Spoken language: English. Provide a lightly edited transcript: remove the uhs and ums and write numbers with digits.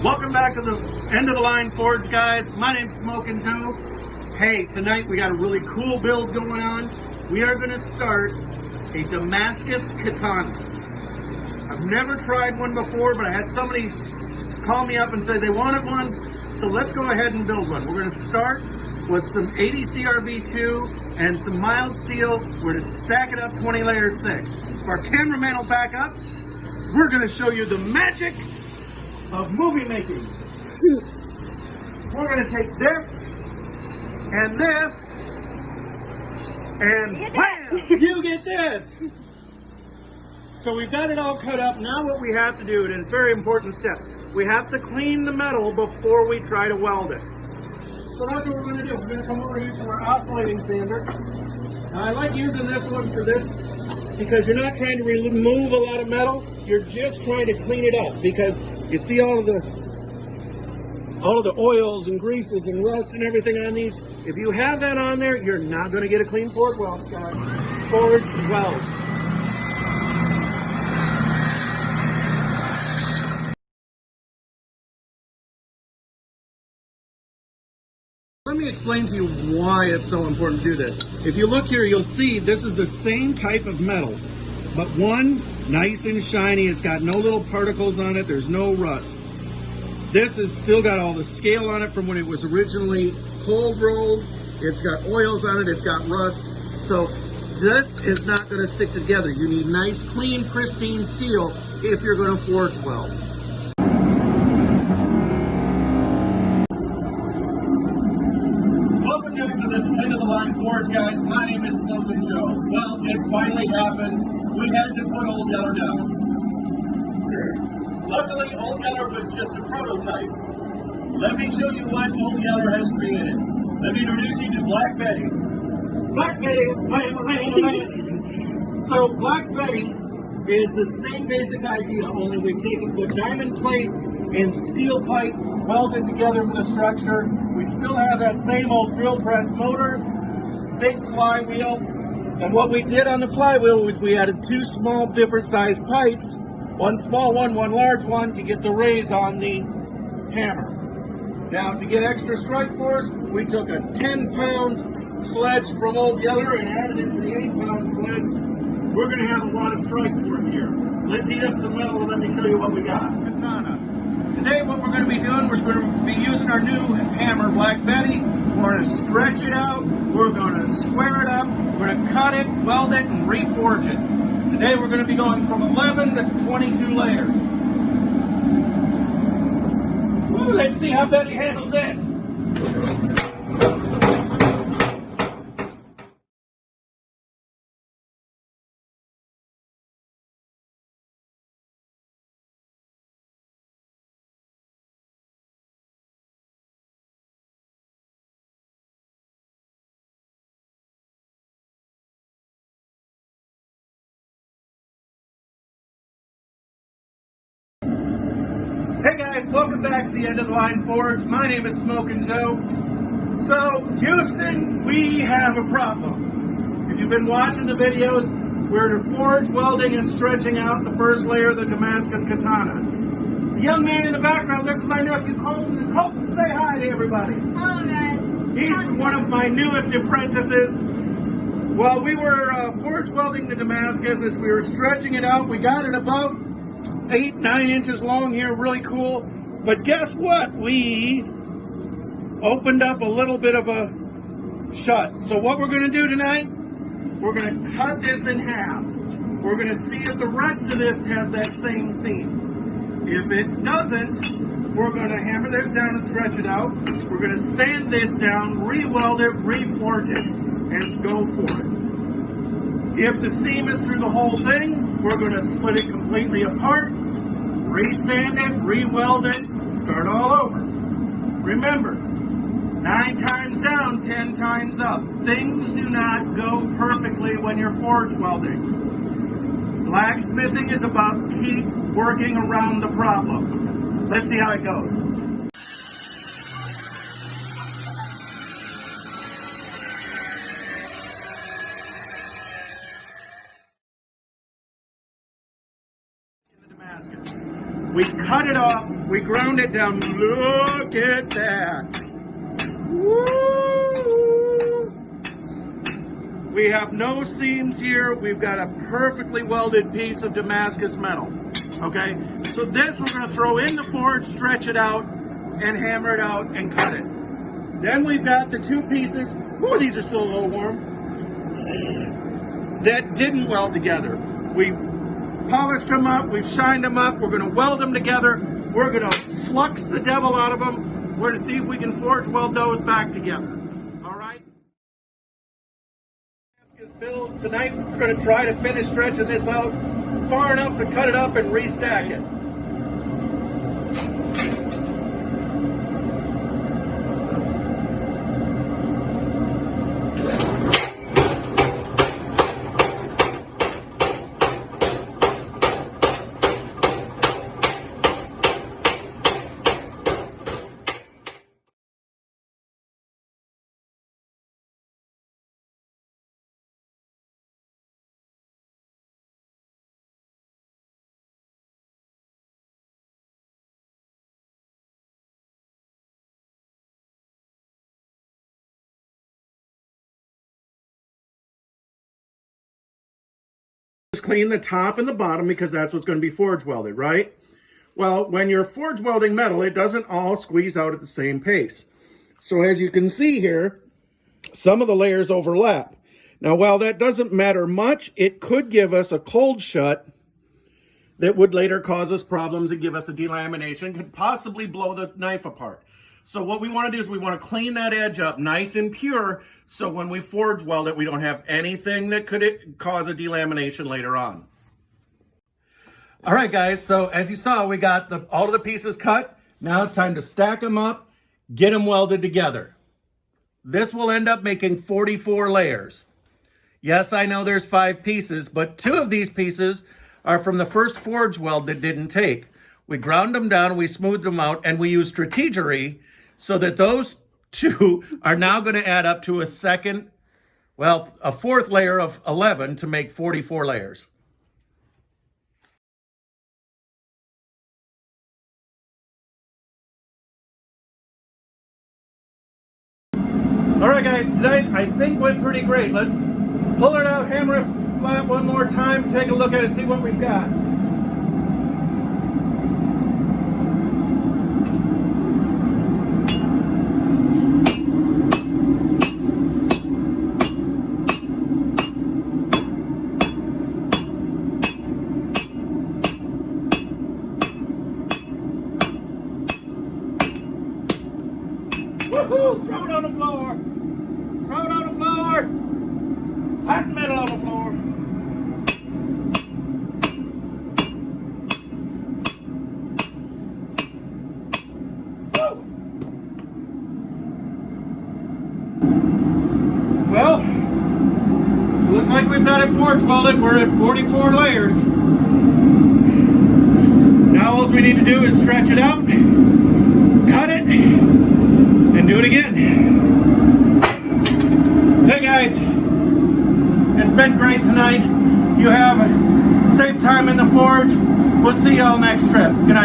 Welcome back to the End of the Line Forge, guys. My name's Smokin' Joe. Hey, tonight we got a really cool build going on. We are going to start a Damascus katana. I've never tried one before, but I had somebody call me up and say they wanted one, so let's go ahead and build one. We're going to start with some 80 CRB2 and some mild steel. We're going to stack it up 20 layers thick. If our cameraman will back up, we're going to show you the magic of movie making. We're going to take this and this and bam, you get this. So we've got it all cut up. Now what we have to do, and it's a very important step, we have to clean the metal before we try to weld it. So that's what we're going to do. We're going to come over here to our oscillating sander. Now I like using this one for this because you're not trying to remove a lot of metal. You're just trying to clean it up, because you see all of the oils and greases and rust and everything on these. If you have that on there, you're not going to get a clean forge weld, guys. Forge weld. Let me explain to you why it's so important to do this. If you look here, you'll see this is the same type of metal, but one, nice and shiny. It's got no little particles on it. There's no rust. This has still got all the scale on it from when it was originally cold rolled. It's got oils on it. It's got rust. So this is not going to stick together. You need nice, clean, pristine steel if you're going to forge weld. Welcome back to the End of the Line Forge, guys. My name is Smokin' Joe. Well, it finally happened. We had to put Old Yeller down. Luckily, Old Yeller was just a prototype. Let me show you what Old Yeller has created. Let me introduce you to Black Betty. Black Betty, So Black Betty is the same basic idea, only we've taken the diamond plate and steel pipe, welded together for the structure. We still have that same old drill press motor, big flywheel. And what we did on the flywheel was we added two small different sized pipes, one small one large one, to get the raise on the hammer. Now, to get extra strike force, we took a 10-pound sledge from Old Yeller and added it to the 8-pound sledge. We're going to have a lot of strike force here. Let's heat up some metal and let me show you what we got. Katana. Today what we're going to be doing, we're going to be using our new hammer, Black Betty. We're going to stretch it out, we're going to square it up, we're going to cut it, weld it, and reforge it. Today we're going to be going from 11 to 22 layers. Woo, let's see how Betty handles this. Hey guys, welcome back to the End of the Line Forge. My name is Smokin' Joe. So, Houston, we have a problem. If you've been watching the videos, we're forge welding and stretching out the first layer of the Damascus katana. The young man in the background, this is my nephew Colton. Colton, say hi to everybody. Hello guys. He's one of my newest apprentices. Well, we were forge welding the Damascus. As we were stretching it out, we got it about 8-9 inches long here, really cool. But guess what? We opened up a little bit of a shut. So what we're going to do tonight, we're going to cut this in half. We're going to see if the rest of this has that same seam. If it doesn't, we're going to hammer this down and stretch it out. We're going to sand this down, re-weld it, reforge it, and go for it. If the seam is through the whole thing, we're going to split it completely apart, re-sand it, re-weld it, start all over. Remember, 9 times down, 10 times up. Things do not go perfectly when you're forge welding. Blacksmithing is about keep working around the problem. Let's see how it goes. We cut it off, we ground it down. Look at that. Woo! We have no seams here. We've got a perfectly welded piece of Damascus metal. Okay, so this we're going to throw in the forge, stretch it out, and hammer it out and cut it. Then we've got the two pieces. Ooh, these are still a little warm. That didn't weld together. We've polished them up, we've shined them up, we're going to weld them together, we're going to flux the devil out of them, we're going to see if we can forge weld those back together. All right? Build tonight, we're going to try to finish stretching this out far enough to cut it up and restack it. Clean the top and the bottom because that's what's going to be forge welded, right? Well, when you're forge welding metal, it doesn't all squeeze out at the same pace. So as you can see here, some of the layers overlap. Now, while that doesn't matter much, it could give us a cold shut that would later cause us problems and give us a delamination, could possibly blow the knife apart. So what we want to do is we want to clean that edge up nice and pure so when we forge weld it, we don't have anything that could cause a delamination later on. All right, guys, so as you saw, we got all of the pieces cut. Now it's time to stack them up, get them welded together. This will end up making 44 layers. Yes, I know there's 5 pieces, but 2 of these pieces are from the first forge weld that didn't take. We ground them down, we smoothed them out, and we used strategery so that those 2 are now going to add up to a fourth layer of 11 to make 44 layers. All right, guys, tonight I think went pretty great. Let's pull it out, hammer it flat one more time, take a look at it, see what we've got. Woohoo! Throw it on the floor! Throw it on the floor! Hot metal on the floor! Woo! Well, looks like we've got it forge welded. We're at 44 layers. Now all we need to do is stretch it out, cut it, and do it again. Hey guys, it's been great tonight. You have a safe time in the forge. We'll see y'all next trip. Good night.